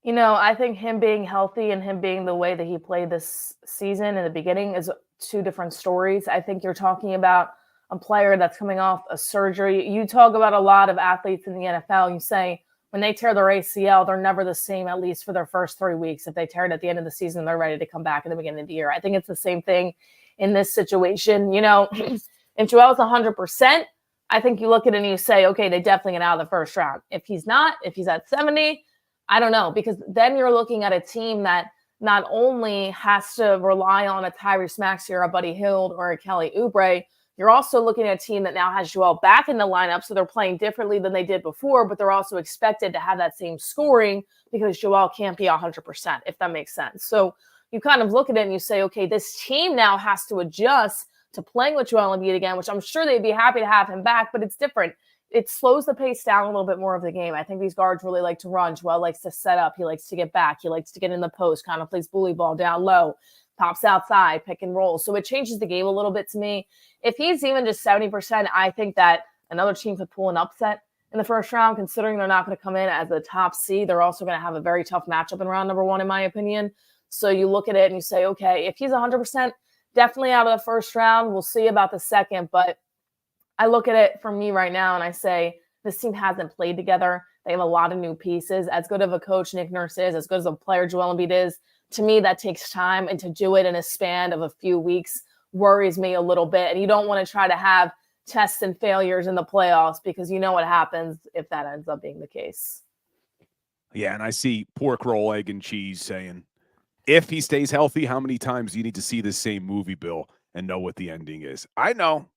You know, I think him being healthy and him being the way that he played this season in the beginning is 2 different stories. I think you're talking about a player that's coming off a surgery. You talk about a lot of athletes in the NFL. You say when they tear their ACL, they're never the same, at least for their first 3 weeks. If they tear it at the end of the season, they're ready to come back in the beginning of the year. I think it's the same thing in this situation. You know, if Joel's 100%, I think you look at it and you say, okay, they definitely get out of the first round. If he's not, if he's at 70, I don't know, because then you're looking at a team that not only has to rely on a Tyrese Maxey or a Buddy Hield or a Kelly Oubre, you're also looking at a team that now has Joel back in the lineup, so they're playing differently than they did before, but they're also expected to have that same scoring because Joel can't be 100%, if that makes sense. So you kind of look at it and you say, okay, this team now has to adjust to playing with Joel Embiid again, which I'm sure they'd be happy to have him back, but it's different. It slows the pace down a little bit more of the game. I think these guards really like to run. Joel likes to set up. He likes to get back. He likes to get in the post, kind of plays bully ball down low, pops outside, pick and roll. So it changes the game a little bit to me. If he's even just 70%, I think that another team could pull an upset in the first round, considering they're not going to come in as the top seed. They're also going to have a very tough matchup in round number 1, in my opinion. So you look at it and you say, okay, if he's 100%, definitely out of the first round. We'll see about the second, but I look at it for me right now and I say this team hasn't played together. They have a lot of new pieces. As good of a coach Nick Nurse is, as good as a player Joel Embiid is, to me that takes time, and to do it in a span of a few weeks worries me a little bit. And you don't want to try to have tests and failures in the playoffs because you know what happens if that ends up being the case. Yeah, and I see pork roll, egg, and cheese saying, if he stays healthy, how many times do you need to see this same movie, Bill, and know what the ending is? I know.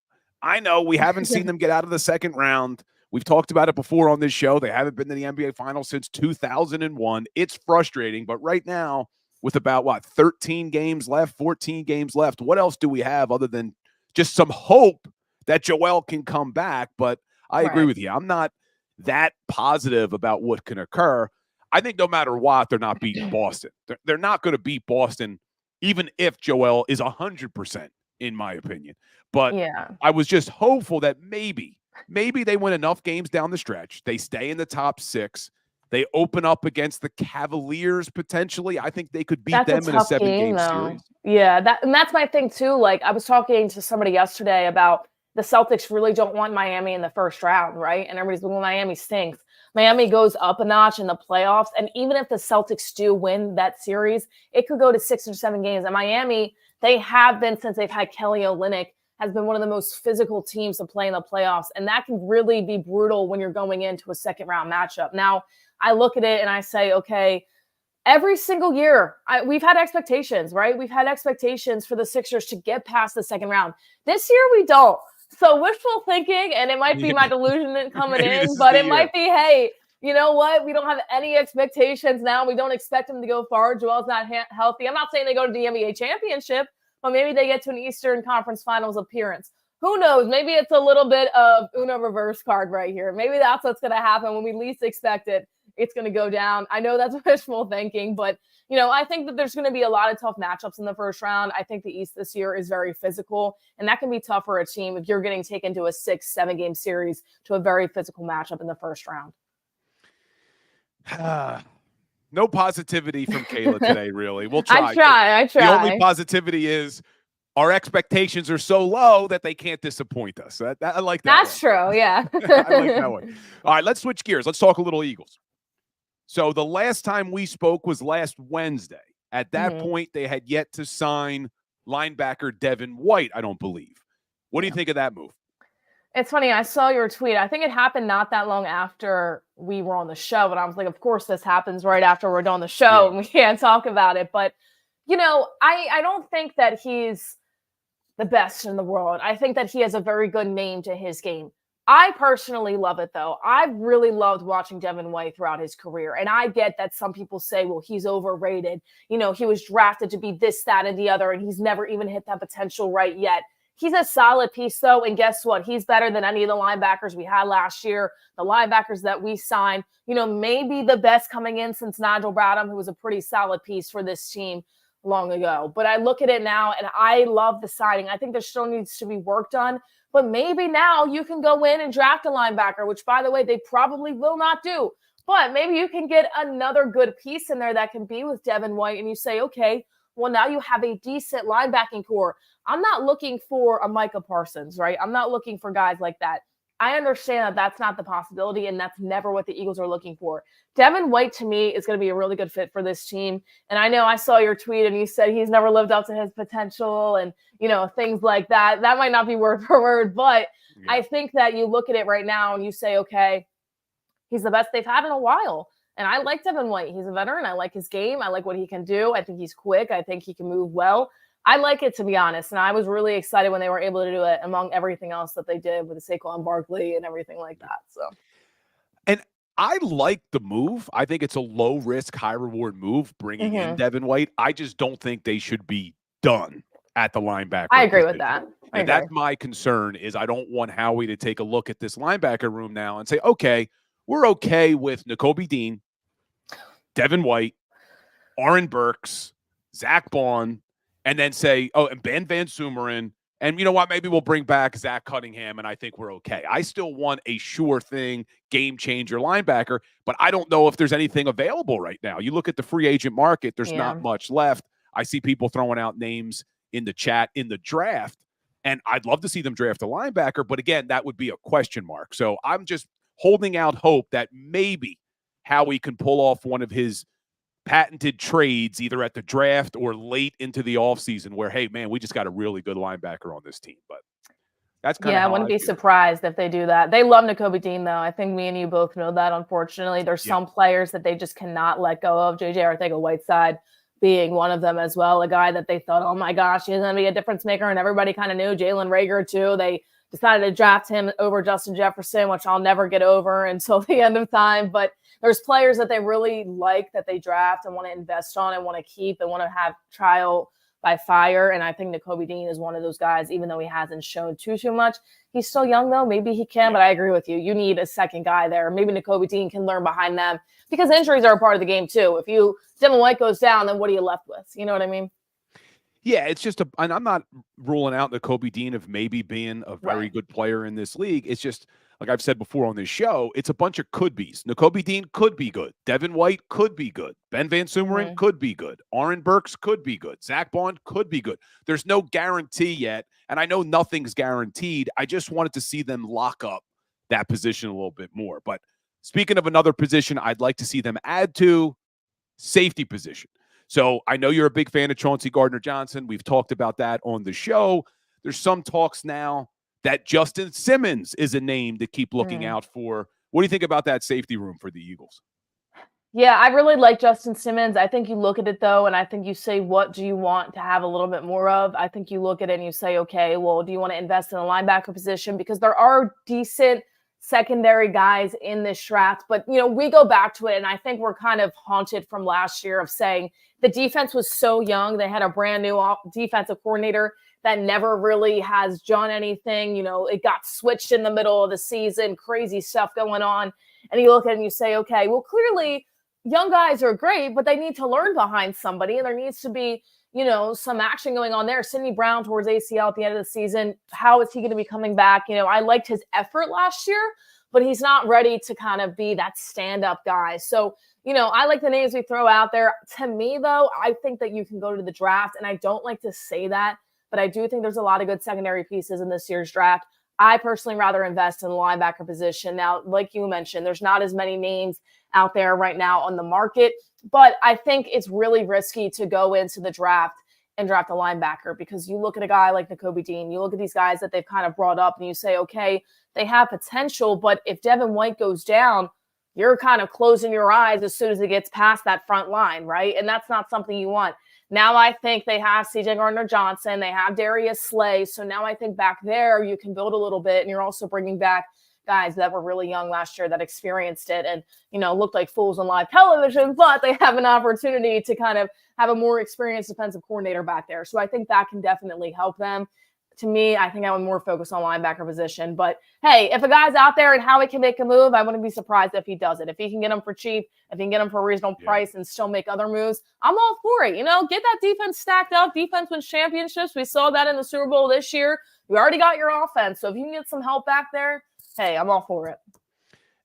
We haven't seen them get out of the second round. We've talked about it before on this show. They haven't been to the NBA Finals since 2001. It's frustrating, but right now, with about, 13 games left, 14 games left, what else do we have other than just some hope that Joel can come back? But I agree with you. I'm not that positive about what can occur. I think no matter what, they're not beating Boston. They're not going to beat Boston, even if Joel is 100%, in my opinion. But I was just hopeful that maybe they win enough games down the stretch. They stay in the top 6. They open up against the Cavaliers potentially. I think they could beat them in a 7-game series. Yeah, that's my thing too. Like, I was talking to somebody yesterday about the Celtics really don't want Miami in the first round, right? And everybody's like, well, Miami stinks. Miami goes up a notch in the playoffs. And even if the Celtics do win that series, it could go to 6 or 7 games. And Miami, they have been, since they've had Kelly Olynyk, has been one of the most physical teams to play in the playoffs. And that can really be brutal when you're going into a second round matchup. Now, I look at it and I say, okay, every single year, we've had expectations, right? We've had expectations for the Sixers to get past the second round. This year, we don't. So wishful thinking, and it might be my delusion coming in, but it might be, hey, you know what? We don't have any expectations now. We don't expect him to go far. Joel's not healthy. I'm not saying they go to the NBA championship, but maybe they get to an Eastern Conference Finals appearance. who knows? Maybe it's a little bit of Uno reverse card right here. Maybe that's what's going to happen when we least expect it. It's going to go down. I know that's wishful thinking, but I think that there's going to be a lot of tough matchups in the first round. I think the East this year is very physical, and that can be tough for a team if you're getting taken to a 6-7 game series to a very physical matchup in the first round. No positivity from Kayla today, really. We'll try. I try. The only positivity is our expectations are so low that they can't disappoint us. I like that. That's true, yeah. I like that one. All right, let's switch gears. Let's talk a little Eagles. So the last time we spoke was last Wednesday. At that point, they had yet to sign linebacker Devin White, I don't believe. What do you think of that move? It's funny. I saw your tweet. I think it happened not that long after we were on the show. And I was like, of course, this happens right after we're done the show and we can't talk about it. But, I don't think that he's the best in the world. I think that he has a very good name to his game. I personally love it, though. I've really loved watching Devin White throughout his career. And I get that some people say, well, he's overrated. He was drafted to be this, that, and the other, and he's never even hit that potential right yet. He's a solid piece, though, and guess what? He's better than any of the linebackers we had last year, the linebackers that we signed. Maybe the best coming in since Nigel Bradham, who was a pretty solid piece for this team long ago. But I look at it now, and I love the signing. I think there still needs to be work done, but maybe now you can go in and draft a linebacker, which, by the way, they probably will not do. But maybe you can get another good piece in there that can be with Devin White, and you say, okay, well, now you have a decent linebacking core. I'm not looking for a Micah Parsons, right? I'm not looking for guys like that. I understand that that's not the possibility, and that's never what the Eagles are looking for. Devin White, to me, is going to be a really good fit for this team. And I know I saw your tweet, and you said he's never lived up to his potential and, things like that. That might not be word for word, but I think that you look at it right now and you say, okay, he's the best they've had in a while. And I like Devin White. He's a veteran. I like his game. I like what he can do. I think he's quick. I think he can move well. I like it, to be honest. And I was really excited when they were able to do it among everything else that they did with the Saquon Barkley and everything like that. So, and I like the move. I think it's a low risk, high reward move bringing in Devin White. I just don't think they should be done at the linebacker. I agree with that. And that's my concern is I don't want Howie to take a look at this linebacker room now and say, okay, we're okay with Nakobe Dean, Devin White, Aaron Burks, Zach Bond, and then say, oh, and Ben Van Sumeren, and you know what? Maybe we'll bring back Zach Cunningham, and I think we're okay. I still want a sure thing, game changer linebacker, but I don't know if there's anything available right now. You look at the free agent market, there's not much left. I see people throwing out names in the chat in the draft, and I'd love to see them draft a linebacker, but again, that would be a question mark. So I'm just holding out hope that maybe Howie can pull off one of his patented trades either at the draft or late into the offseason where, hey, man, we just got a really good linebacker on this team. But that's kind of I wouldn't be surprised if they do that. They love Nakobe Dean, though. I think me and you both know that, unfortunately. There's some players that they just cannot let go of. J.J. Arcega-Whiteside being one of them as well, a guy that they thought, oh, my gosh, he's going to be a difference maker, and everybody kind of knew. Jalen Reagor, too. They decided to draft him over Justin Jefferson, which I'll never get over until the end of time. But there's players that they really like that they draft and want to invest on and want to keep and want to have trial by fire. And I think Nakobe Dean is one of those guys, even though he hasn't shown too much. He's still young, though. Maybe he can, but I agree with you. You need a second guy there. Maybe Nakobe Dean can learn behind them because injuries are a part of the game, too. If Devin White goes down, then what are you left with? You know what I mean? Yeah, it's just and I'm not ruling out Nakobe Dean of maybe being a very good player in this league. It's just, like I've said before on this show, it's a bunch of could-be's. Nakobe Dean could be good. Devin White could be good. Ben Van Sumeren could be good. Aaron Burks could be good. Zach Bond could be good. There's no guarantee yet, and I know nothing's guaranteed. I just wanted to see them lock up that position a little bit more. But speaking of another position I'd like to see them add to, safety position. So I know you're a big fan of Chauncey Gardner-Johnson. We've talked about that on the show. There's some talks now that Justin Simmons is a name to keep looking out for. What do you think about that safety room for the Eagles? Yeah, I really like Justin Simmons. I think you look at it, though, and I think you say, what do you want to have a little bit more of? I think you look at it and you say, okay, well, do you want to invest in a linebacker position? Because there are decent secondary guys in this draft. But, we go back to it, and I think we're kind of haunted from last year of saying the defense was so young. They had a brand new defensive coordinator. that never really has done anything. It got switched in the middle of the season, crazy stuff going on. And you look at it and you say, okay, well, clearly young guys are great, but they need to learn behind somebody, and there needs to be, some action going on there. Sidney Brown towards ACL at the end of the season. How is he going to be coming back? I liked his effort last year, but he's not ready to kind of be that stand-up guy. So, I like the names we throw out there. To me, though, I think that you can go to the draft, and I don't like to say that, but I do think there's a lot of good secondary pieces in this year's draft. I personally rather invest in the linebacker position. Now, like you mentioned, there's not as many names out there right now on the market, but I think it's really risky to go into the draft and draft a linebacker, because you look at a guy like Nakobe Dean, you look at these guys that they've kind of brought up and you say, okay, they have potential, but if Devin White goes down, you're kind of closing your eyes as soon as it gets past that front line, right? And that's not something you want. Now I think they have CJ Gardner-Johnson. They have Darius Slay. So now I think back there you can build a little bit, and you're also bringing back guys that were really young last year that experienced it and, looked like fools on live television, but they have an opportunity to kind of have a more experienced defensive coordinator back there. So I think that can definitely help them. To me, I think I would more focus on linebacker position. But, hey, if a guy's out there and how he can make a move, I wouldn't be surprised if he does it. If he can get him for cheap, if he can get him for a reasonable price and still make other moves, I'm all for it. Get that defense stacked up. Defense wins championships. We saw that in the Super Bowl this year. You already got your offense. So if you can get some help back there, hey, I'm all for it.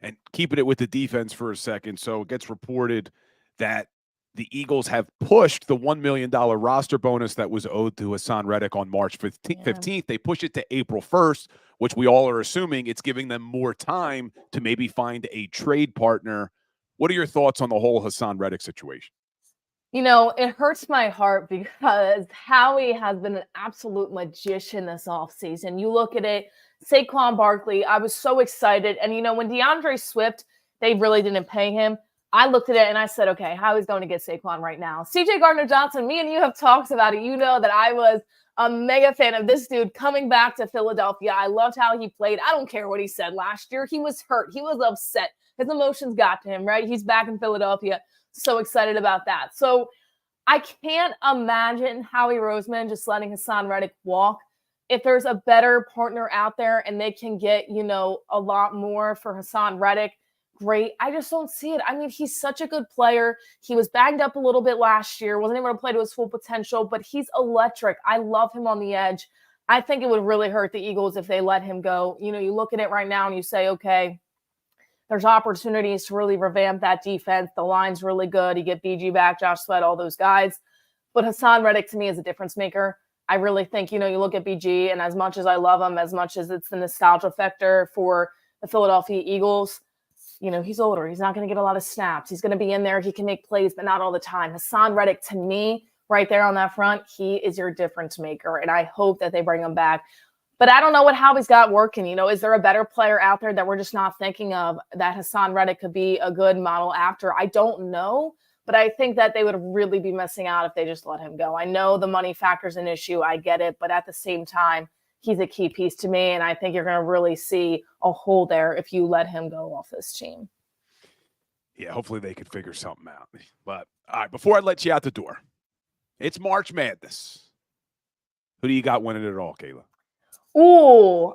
And keeping it with the defense for a second. So it gets reported that the Eagles have pushed the $1 million roster bonus that was owed to Haason Reddick on March 15th. They push it to April 1st, which we all are assuming it's giving them more time to maybe find a trade partner. What are your thoughts on the whole Haason Reddick situation? It hurts my heart because Howie has been an absolute magician this offseason. You look at it, Saquon Barkley, I was so excited. And, when DeAndre Swift, they really didn't pay him. I looked at it and I said, okay, Howie's going to get Saquon right now. CJ Gardner-Johnson, me and you have talked about it. You know that I was a mega fan of this dude coming back to Philadelphia. I loved how he played. I don't care what he said last year. He was hurt. He was upset. His emotions got to him, right? He's back in Philadelphia. So excited about that. So I can't imagine Howie Roseman just letting Haason Reddick walk. If there's a better partner out there and they can get, a lot more for Haason Reddick, great. I just don't see it. I mean, he's such a good player. He was banged up a little bit last year, wasn't able to play to his full potential, but he's electric. I love him on the edge. I think it would really hurt the Eagles if they let him go. You look at it right now and you say, okay, there's opportunities to really revamp that defense. The line's really good. You get BG back, Josh Sweat, all those guys. But Haason Reddick to me is a difference maker. I really think, you look at BG, and as much as I love him, as much as it's the nostalgia factor for the Philadelphia Eagles, he's older. He's not going to get a lot of snaps. He's going to be in there. He can make plays, but not all the time. Haason Reddick, to me, right there on that front, he is your difference maker, and I hope that they bring him back. But I don't know what Howie's got working. Is there a better player out there that we're just not thinking of that Haason Reddick could be a good model after? I don't know, but I think that they would really be missing out if they just let him go. I know the money factor is an issue. I get it, but at the same time, he's a key piece to me, and I think you're going to really see a hole there if you let him go off this team. Yeah, hopefully they can figure something out. But, all right, before I let you out the door, it's March Madness. Who do you got winning it all, Kayla? Ooh,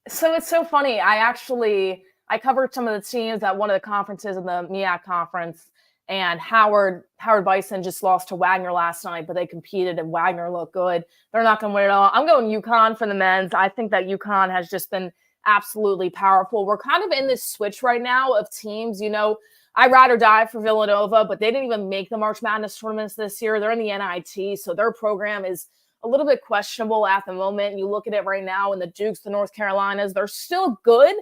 so it's so funny. I covered some of the teams at one of the conferences in the MEAC conference, and Howard Bison just lost to Wagner last night, but they competed and Wagner looked good. They're not going to win it all. I'm going UConn for the men's. I think that UConn has just been absolutely powerful. We're kind of in this switch right now of teams. I ride or die for Villanova, but they didn't even make the March Madness tournaments this year. They're in the NIT, so their program is a little bit questionable at the moment. You look at it right now, and the Dukes, the North Carolinas, they're still good,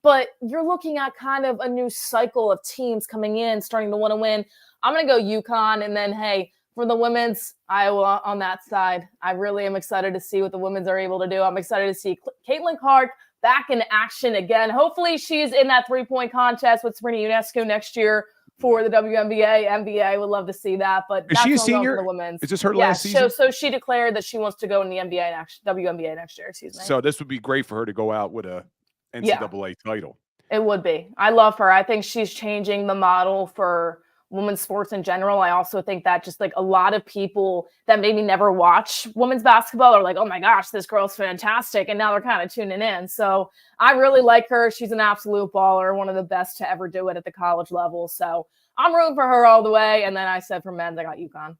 but you're looking at kind of a new cycle of teams coming in, starting to want to win. I'm going to go UConn, and then, hey, for the women's, Iowa on that side. I really am excited to see what the women's are able to do. I'm excited to see Caitlin Clark back in action again. Hopefully she's in that three-point contest with Sabrina Ionescu next year for the WNBA. NBA would love to see that. But is she a senior? For the women's. Is this her last season? So she declared that she wants to go in the WNBA next year. Excuse me. So this would be great for her to go out with a NCAA title. It would be. I love her. I think she's changing the model for women's sports in general. I also think that just like a lot of people that maybe never watch women's basketball are like, oh my gosh, this girl's fantastic. And now they're kind of tuning in. So I really like her. She's an absolute baller, one of the best to ever do it at the college level. So I'm rooting for her all the way. And then I said for men's, I got UConn.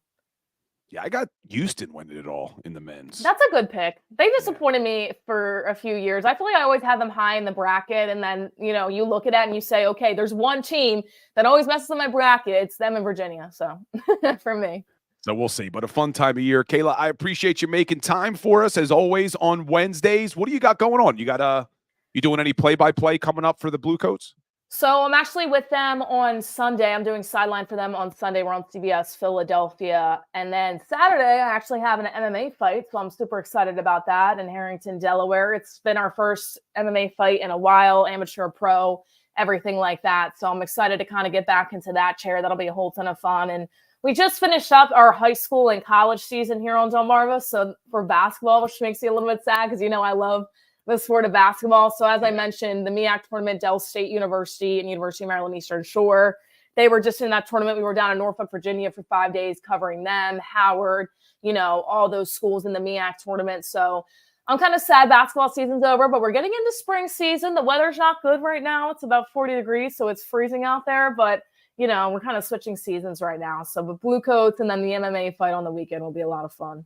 Yeah, I got Houston winning it all in the men's. That's a good pick. They disappointed me for a few years. I feel like I always had them high in the bracket. And then, you look at it and you say, okay, there's one team that always messes up my bracket. It's them in Virginia. So for me. So we'll see. But a fun time of year. Kayla, I appreciate you making time for us as always on Wednesdays. What do you got going on? You doing any play-by-play coming up for the Bluecoats? So I'm actually with them on Sunday. I'm doing sideline for them on Sunday. We're on CBS Philadelphia. And then Saturday, I actually have an MMA fight. So I'm super excited about that in Harrington, Delaware. It's been our first MMA fight in a while, amateur, pro, everything like that. So I'm excited to kind of get back into that chair. That'll be a whole ton of fun. And we just finished up our high school and college season here on Delmarva. So for basketball, which makes me a little bit sad because, I love the sport of basketball. So as I mentioned, the MEAC tournament, Del State University and University of Maryland Eastern Shore, they were just in that tournament. We were down in Norfolk, Virginia for 5 days covering them, Howard, all those schools in the MEAC tournament. So I'm kind of sad basketball season's over, but we're getting into spring season. The weather's not good right now. It's about 40 degrees, so it's freezing out there. But, we're kind of switching seasons right now. So the Bluecoats and then the MMA fight on the weekend will be a lot of fun.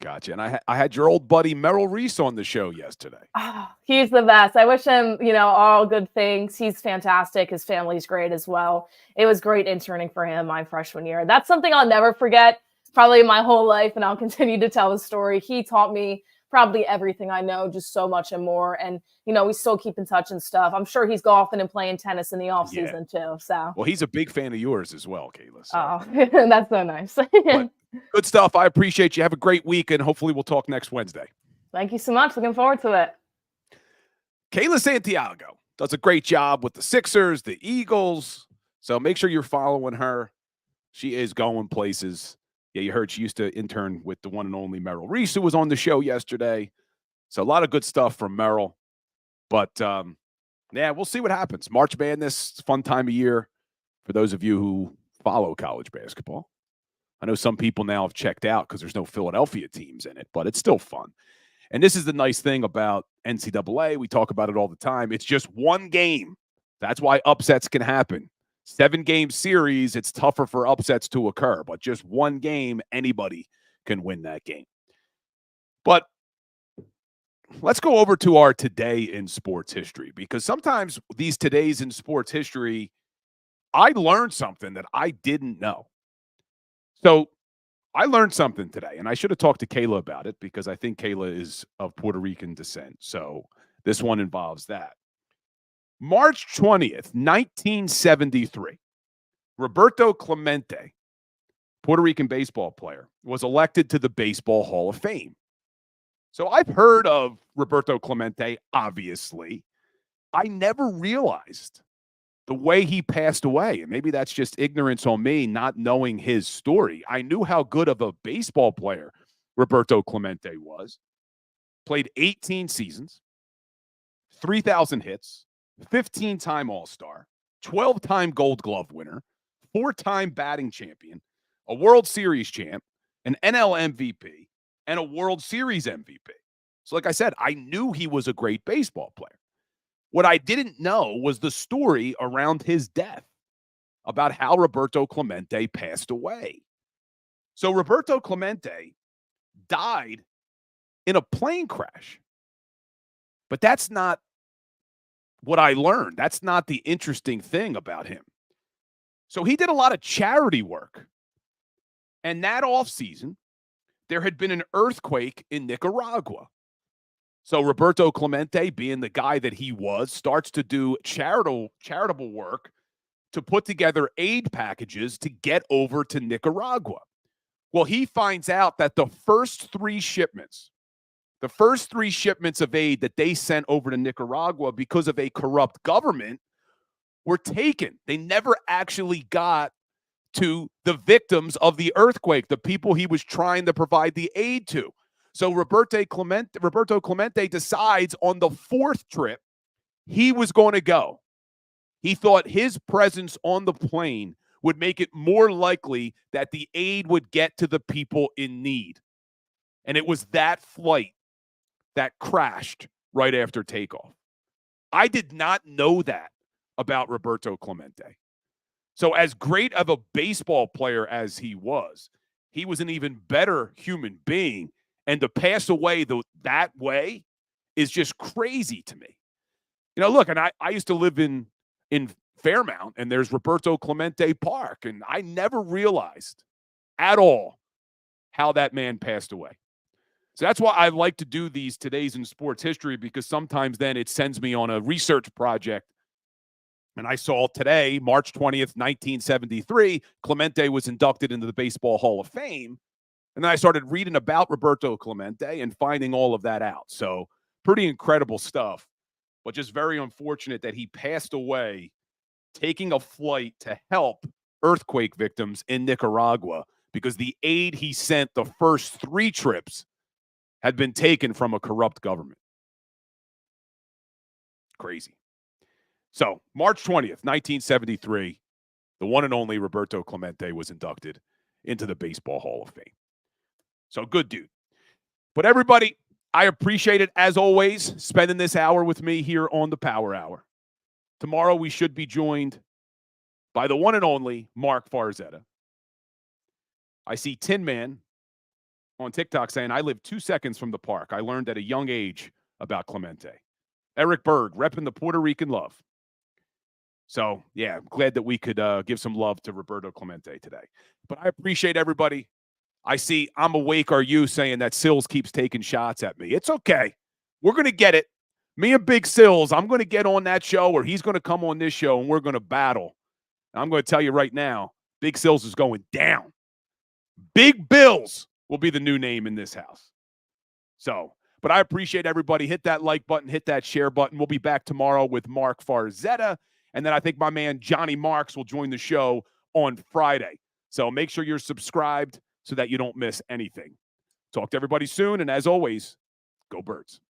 Gotcha. And I had your old buddy Merrill Reese on the show yesterday. Oh, he's the best. I wish him, all good things. He's fantastic. His family's great as well. It was great interning for him my freshman year. That's something I'll never forget, probably my whole life, and I'll continue to tell the story. He taught me probably everything I know, just so much and more. And, we still keep in touch and stuff. I'm sure he's golfing and playing tennis in the off season too. So, well, he's a big fan of yours as well, Kayla. So. Oh, that's so nice. Good stuff. I appreciate you. Have a great week, and hopefully we'll talk next Wednesday. Thank you so much. Looking forward to it. Kayla Santiago does a great job with the Sixers, the Eagles. So make sure you're following her. She is going places. Yeah, you heard she used to intern with the one and only Merrill Reese, who was on the show yesterday. So a lot of good stuff from Merrill. But, we'll see what happens. March Madness, fun time of year for those of you who follow college basketball. I know some people now have checked out because there's no Philadelphia teams in it, but it's still fun. And this is the nice thing about NCAA. We talk about it all the time. It's just one game. That's why upsets can happen. 7-game series, it's tougher for upsets to occur, but just one game, anybody can win that game. But let's go over to our today in sports history, because sometimes these todays in sports history, I learned something that I didn't know. So I learned something today, and I should have talked to Kayla about it because I think Kayla is of Puerto Rican descent. So this one involves that. March 20th, 1973, Roberto Clemente, Puerto Rican baseball player, was elected to the Baseball Hall of Fame. So I've heard of Roberto Clemente, obviously. I never realized the way he passed away. And maybe that's just ignorance on me, not knowing his story. I knew how good of a baseball player Roberto Clemente was. Played 18 seasons, 3,000 hits, 15-time All-Star, 12-time Gold Glove winner, 4-time batting champion, a World Series champ, an NL MVP, and a World Series MVP. So like I said, I knew he was a great baseball player. What I didn't know was the story around his death, about how Roberto Clemente passed away. So Roberto Clemente died in a plane crash. But that's not what I learned. That's not the interesting thing about him. So he did a lot of charity work. And that offseason, there had been an earthquake in Nicaragua. So Roberto Clemente, being the guy that he was, starts to do charitable work to put together aid packages to get over to Nicaragua. Well, he finds out that the first three shipments of aid that they sent over to Nicaragua because of a corrupt government were taken. They never actually got to the victims of the earthquake, the people he was trying to provide the aid to. So Roberto Clemente decides on the fourth trip he was going to go. He thought his presence on the plane would make it more likely that the aid would get to the people in need. And it was that flight that crashed right after takeoff. I did not know that about Roberto Clemente. So as great of a baseball player as he was an even better human being. And to pass away that way is just crazy to me. You know, look, and I used to live in Fairmount, and there's Roberto Clemente Park, and I never realized at all how that man passed away. So that's why I like to do these Todays in Sports History, because sometimes then it sends me on a research project. And I saw today, March 20th, 1973, Clemente was inducted into the Baseball Hall of Fame. And then I started reading about Roberto Clemente and finding all of that out. So pretty incredible stuff, but just very unfortunate that he passed away taking a flight to help earthquake victims in Nicaragua, because the aid he sent the first 3 trips had been taken from a corrupt government. Crazy. So, March 20th, 1973, the one and only Roberto Clemente was inducted into the Baseball Hall of Fame. So, good dude. But everybody, I appreciate it, as always, spending this hour with me here on the Power Hour. Tomorrow, we should be joined by the one and only Mark Farzetta. I see Tin Man on TikTok saying, I live 2 seconds from the park. I learned at a young age about Clemente. Eric Berg, repping the Puerto Rican love. So, yeah, I'm glad that we could give some love to Roberto Clemente today. But I appreciate everybody. I see I'm awake, are you, saying that Sills keeps taking shots at me. It's okay. We're going to get it. Me and Big Sills, I'm going to get on that show, or he's going to come on this show, and we're going to battle. I'm going to tell you right now, Big Sills is going down. Big Bills will be the new name in this house. So, but I appreciate everybody. Hit that like button, hit that share button. We'll be back tomorrow with Mark Farzetta. And then I think my man Johnny Marks will join the show on Friday. So make sure you're subscribed so that you don't miss anything. Talk to everybody soon. And as always, go Birds.